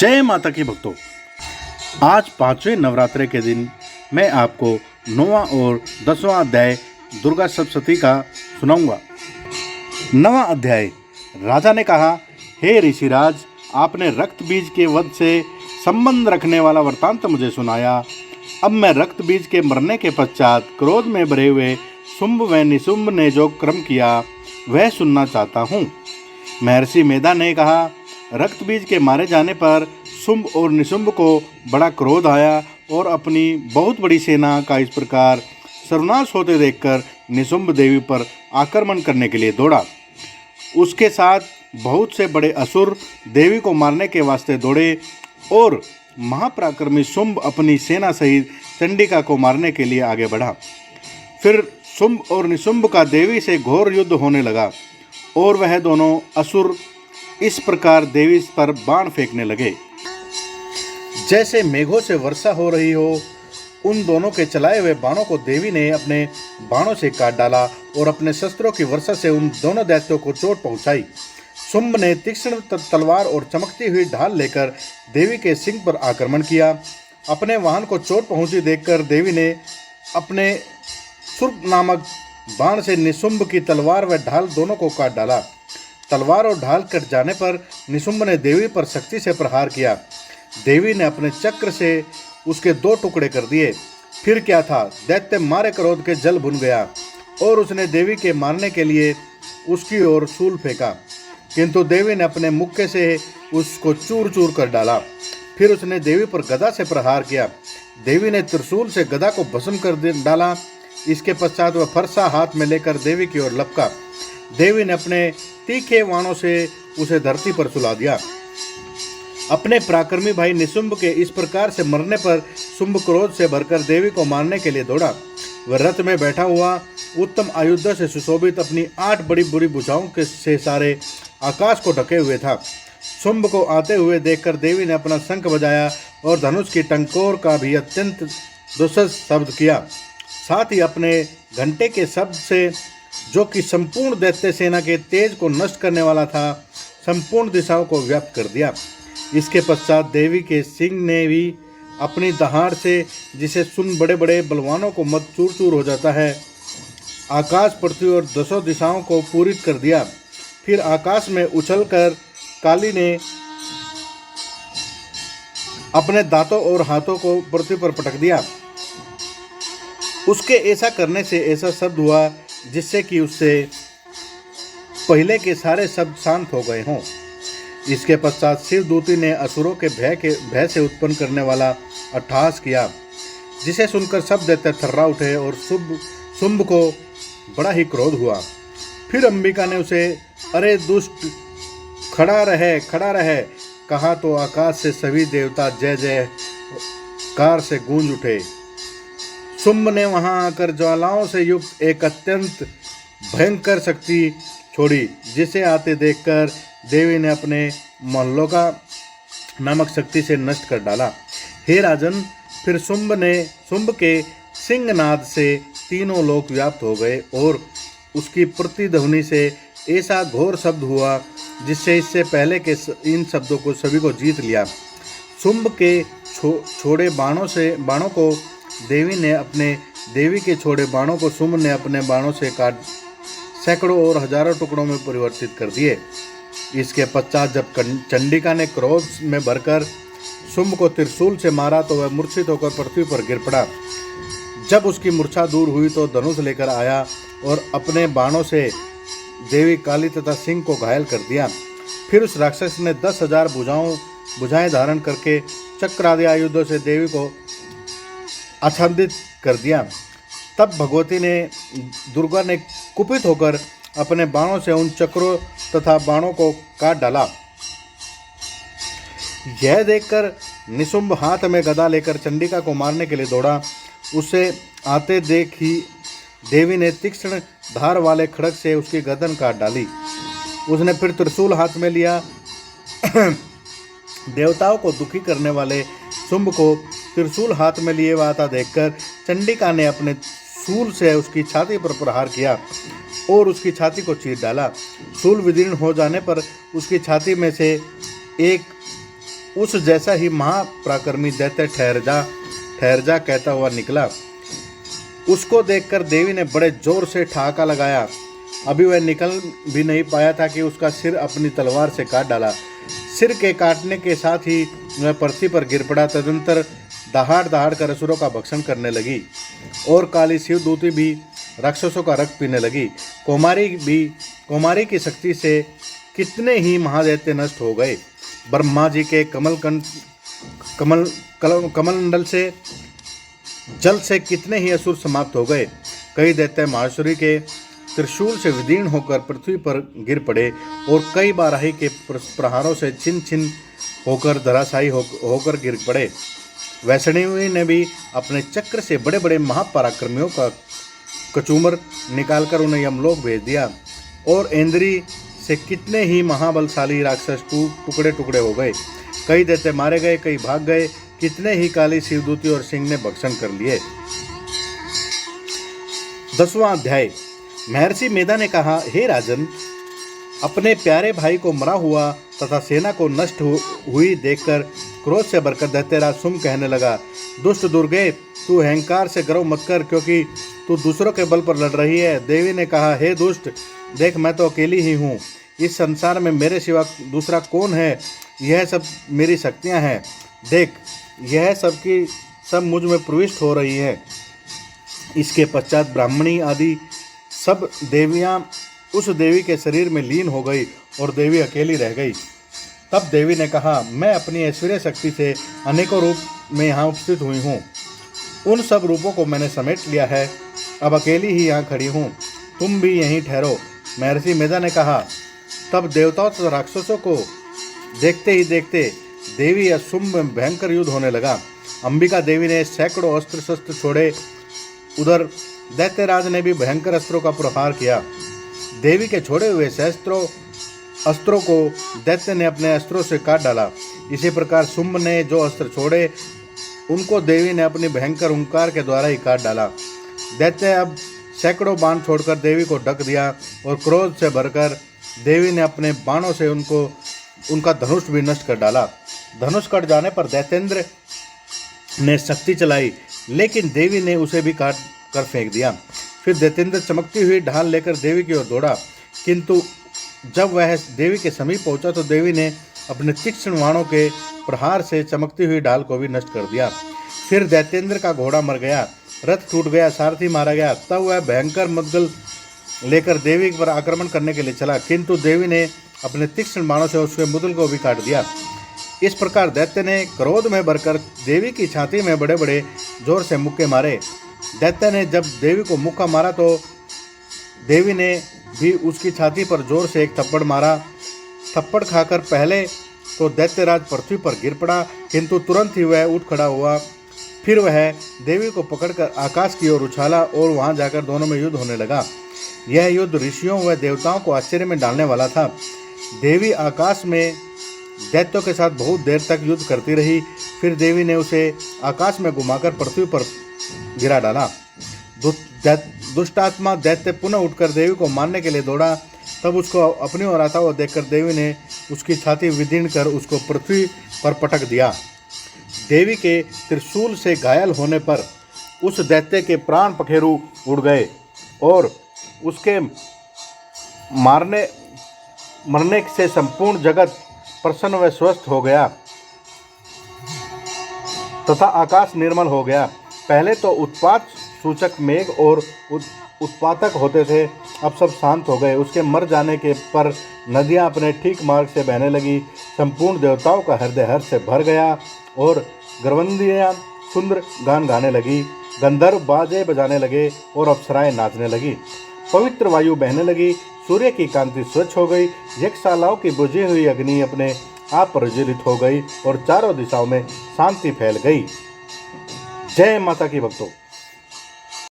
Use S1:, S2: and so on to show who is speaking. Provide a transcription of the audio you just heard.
S1: जय माता की भक्तों, आज पांचवें नवरात्रे के दिन मैं आपको 9वां और 10वां अध्याय दुर्गा सप्तशती का सुनाऊंगा। 9वां अध्याय। राजा ने कहा, हे ऋषिराज, आपने रक्त बीज के वध से संबंध रखने वाला वृतांत मुझे सुनाया। अब मैं रक्त बीज के मरने के पश्चात क्रोध में भरे हुए शुंभ व निशुंभ ने जो क्रम किया वह सुनना चाहता हूँ। महर्षि मेधा ने कहा, रक्त बीज के मारे जाने पर शुंभ और निशुंभ को बड़ा क्रोध आया और अपनी बहुत बड़ी सेना का इस प्रकार सर्वनाश होते देखकर निशुंभ देवी पर आक्रमण करने के लिए दौड़ा। उसके साथ बहुत से बड़े असुर देवी को मारने के वास्ते दौड़े और महापराक्रमी शुंभ अपनी सेना सहित चंडिका को मारने के लिए आगे बढ़ा। फिर शुंभ और निशुंभ का देवी से घोर युद्ध होने लगा और वह दोनों असुर इस प्रकार देवी पर बाण फेंकने लगे जैसे मेघों से वर्षा हो रही हो। उन दोनों के चलाए हुए बाणों को देवी ने अपने बाणों से काट डाला और अपने शस्त्रों की वर्षा से उन दोनों दैत्यों को चोट पहुंचाई। शुंभ ने तीक्ष्ण तलवार और चमकती हुई ढाल लेकर देवी के सिंह पर आक्रमण किया। अपने वाहन को चोट पहुंची देखकर देवी ने अपने सुर्प नामक बाण से निशुंभ की तलवार व ढाल दोनों को काट डाला। तलवार और ढाल कट जाने पर निशुंभ ने देवी पर शक्ति से प्रहार किया। देवी ने अपने चक्र से उसके दो टुकड़े कर दिए। फिर क्या था, दैत्य मारे क्रोध के जल भुन गया और उसने देवी के मारने के लिए उसकी ओर शूल फेंका, किंतु देवी ने अपने मुक्के से उसको चूर चूर कर डाला। फिर उसने देवी पर गदा से प्रहार किया। देवी ने त्रिशूल से गदा को भस्म कर डाला। इसके पश्चात वह फरसा हाथ में लेकर देवी की ओर लपका। देवी ने अपने तीखे बाणों से उसे धरती पर सुला दिया। अपने पराक्रमी भाई निशुंभ के इस प्रकार से मरने पर शुंभ क्रोध से भरकर देवी को मारने के लिए दौड़ा। वह रथ में बैठा हुआ उत्तम आयुध से सुशोभित अपनी 8 बड़ी बुरी भुजाओं के से सारे आकाश को ढके हुए था। शुंभ को आते हुए देखकर देवी ने अपना शंख बजाया और धनुष की टंकोर का भी अत्यंत दुस्सह शब्द किया। साथ ही अपने घंटे के शब्द से, जो कि संपूर्ण दैत्य सेना के तेज को नष्ट करने वाला था, संपूर्ण दिशाओं को व्याप्त कर दिया। इसके पश्चात देवी के सिंह ने भी अपनी दहाड़ से, जिसे सुन बड़े बड़े बलवानों को मत चूर चूर हो जाता है, आकाश, पृथ्वी और 10 दिशाओं को पूरित कर दिया। फिर आकाश में उछलकर काली ने अपने दांतों और हाथों को पृथ्वी पर पटक दिया। उसके ऐसा करने से ऐसा शब्द हुआ जिससे कि उससे पहले के सारे शब्द शांत हो गए हों। इसके पश्चात शिवदूती ने असुरों के भय से उत्पन्न करने वाला अट्टहास किया, जिसे सुनकर सब दैत्य थर्रा उठे और शुंभ को बड़ा ही क्रोध हुआ। फिर अंबिका ने उसे, अरे दुष्ट, खड़ा रहे कहा तो आकाश से सभी देवता जय जयकार से गूंज उठे। शुंभ ने वहां आकर ज्वालाओं से युक्त एक अत्यंत भयंकर शक्ति छोड़ी, जिसे आते देखकर देवी ने अपने मल्लोका नामक शक्ति से नष्ट कर डाला। हे राजन, फिर शुंभ के सिंहनाद से तीनों लोक व्याप्त हो गए और उसकी प्रतिध्वनि से ऐसा घोर शब्द हुआ जिससे इससे पहले के इन शब्दों को सभी को जीत लिया। शुंभ के छोड़े बाणों को शुंभ ने अपने बाणों से काट सैकड़ों और हजारों टुकड़ों में परिवर्तित कर दिए। इसके पश्चात जब चंडिका ने क्रोध में भरकर शुंभ को त्रिशूल से मारा तो वह मूर्छित होकर पृथ्वी पर गिर पड़ा। जब उसकी मूर्छा दूर हुई तो धनुष लेकर आया और अपने बाणों से देवी काली तथा सिंह को घायल कर दिया। फिर उस राक्षस ने 10,000 भुजाएं धारण करके चक्र आदि आयुधों से देवी को आच्छादित कर दिया। तब भगवती दुर्गा ने कुपित होकर अपने बाणों से उन चक्रों तथा बाणों को काट डाला। यह देखकर निशुंभ हाथ में गदा लेकर चंडिका को मारने के लिए दौड़ा। उसे आते देख ही देवी ने तीक्ष्ण धार वाले खड्ग से उसकी गर्दन काट डाली। उसने फिर त्रिशूल हाथ में लिया। देवताओं को दुखी करने वाले शुंभ को त्रिशूल हाथ में लिए हुआ आता देखकर चंडिका ने अपने शूल से उसकी छाती पर प्रहार किया और उसकी छाती को चीर डाला। शूल विदीर्ण हो जाने पर उसकी छाती में से एक उस जैसा ही महापराक्रमी दैत्य ठहर जा कहता हुआ निकला। उसको देखकर देवी ने बड़े जोर से ठहाका लगाया। अभी वह निकल भी नहीं पाया था कि उसका सिर अपनी तलवार से काट डाला। सिर के काटने के साथ ही वह पृथ्वी पर गिर पड़ा। तदंतर दहाड़ दहाड़ कर असुरों का भक्षण करने लगी और काली शिवदूती भी राक्षसों का रक्त पीने लगी। कुमारी की शक्ति से कितने ही महादैत्य नष्ट हो गए। ब्रह्मा जी के कमलमंडल से जल से कितने ही असुर समाप्त हो गए। कई दैत्य माहेश्वरी के त्रिशूल से विदीर्ण होकर पृथ्वी पर गिर पड़े और कई बाराही के प्रहारों से छिन छिन होकर धराशायी होकर गिर पड़े। वैष्णवी ने भी अपने चक्र से बड़े बड़े महापराक्रमियों का कचूमर निकालकर उन्हें यमलोक भेज दिया और इंद्री से कितने ही महाबलशाली राक्षस टुकड़े टुकड़े हो गए। कई दैत्य मारे गए, कई भाग गए, कितने ही काली शिवदूती और सिंह ने भक्षण कर लिए। 10वां अध्याय। महर्षि मेधा ने कहा, हे राजन, अपने प्यारे भाई को मरा हुआ तथा सेना को नष्ट हुई देखकर क्रोध से भरकर दैत्यराज सुम कहने लगा, दुष्ट दुर्गे, तू अहंकार से गर्व मत कर, क्योंकि तू दूसरों के बल पर लड़ रही है। देवी ने कहा, हे दुष्ट, देख मैं तो अकेली ही हूँ। इस संसार में मेरे सिवा दूसरा कौन है? यह सब मेरी शक्तियाँ हैं। देख, यह सब की सब मुझ में प्रविष्ट हो रही है। इसके पश्चात ब्राह्मणी आदि सब देवियाँ उस देवी के शरीर में लीन हो गई और देवी अकेली रह गई। तब देवी ने कहा, मैं अपनी ऐश्वर्य शक्ति से अनेकों रूप में यहाँ उपस्थित हुई हूँ। उन सब रूपों को मैंने समेट लिया है। अब अकेली ही यहाँ खड़ी हूँ, तुम भी यहीं ठहरो। महर्षि मेधा ने कहा। तब देवताओं तथा राक्षसों को देखते ही देखते देवी या शुंभ में भयंकर युद्ध होने लगा। अंबिका देवी ने सैकड़ों अस्त्र शस्त्र छोड़े। उधर दैत्यराज ने भी भयंकर अस्त्रों का प्रहार किया। देवी के छोड़े हुए सहस्त्रों अस्त्रों को दैत्य ने अपने अस्त्रों से काट डाला। इसी प्रकार शुंभ ने जो अस्त्र छोड़े उनको देवी ने अपनी भयंकर हुंकार के द्वारा ही काट डाला। दैत्य अब सैकड़ों बाण छोड़कर देवी को ढक दिया और क्रोध से भरकर देवी ने अपने बाणों से उनका धनुष भी नष्ट कर डाला। धनुष कट जाने पर दैत्येंद्र ने शक्ति चलाई, लेकिन देवी ने उसे भी काट कर फेंक दिया। फिर दैत्येंद्र चमकती हुई ढाल लेकर देवी की ओर दौड़ा, किंतु जब वह देवी के समीप पहुंचा तो देवी ने अपने तीक्ष्ण बाणों के प्रहार से चमकती हुई ढाल को भी नष्ट कर दिया। फिर दैत्येंद्र का घोड़ा मर गया, रथ टूट गया, सारथी मारा गया। तब वह भयंकर मुद्गल लेकर देवी पर आक्रमण करने के लिए चला, किंतु देवी ने अपने तीक्ष्ण बाणों से उसके मुद्गल को भी काट दिया। इस प्रकार दैत्य ने क्रोध में भरकर देवी की छाती में बड़े बड़े जोर से मुक्के मारे। दैत्य ने जब देवी को मुक्का मारा तो देवी ने भी उसकी छाती पर जोर से एक थप्पड़ मारा। थप्पड़ खाकर पहले तो दैत्यराज पृथ्वी पर गिर पड़ा, किंतु तुरंत ही वह उठ खड़ा हुआ। फिर वह देवी को पकड़कर आकाश की ओर उछाला और वहां जाकर दोनों में युद्ध होने लगा। यह युद्ध ऋषियों व देवताओं को आश्चर्य में डालने वाला था। देवी आकाश में दैत्यों के साथ बहुत देर तक युद्ध करती रही। फिर देवी ने उसे आकाश में घुमाकर पृथ्वी पर गिरा डाला। दुष्टात्मा दैत्य पुनः उठकर देवी को मारने के लिए दौड़ा। तब उसको अपनी ओर आता हुआ देखकर देवी ने उसकी छाती विदीर्ण कर उसको पृथ्वी पर पटक दिया। देवी के त्रिशूल से घायल होने पर उस दैत्य के प्राण पखेरु उड़ गए और उसके मरने से संपूर्ण जगत प्रसन्न व स्वस्थ हो गया तथा आकाश निर्मल हो गया। पहले तो उत्पात सूचक मेघ और उत्पातक होते थे, अब सब शांत हो गए। उसके मर जाने के पर नदियां अपने ठीक मार्ग से बहने लगी। संपूर्ण देवताओं का हृदय हर्ष से भर गया और गर्वंदियाँ सुंदर गान गाने लगी। गंधर्व बाजे बजाने लगे और अप्सराएं नाचने लगी। पवित्र वायु बहने लगी। सूर्य की कांति स्वच्छ हो गई। यज्ञशालाओं की बुझी हुई अग्नि अपने आप प्रज्वलित हो गई और चारों दिशाओं में शांति फैल गई। जय माता की भक्तों।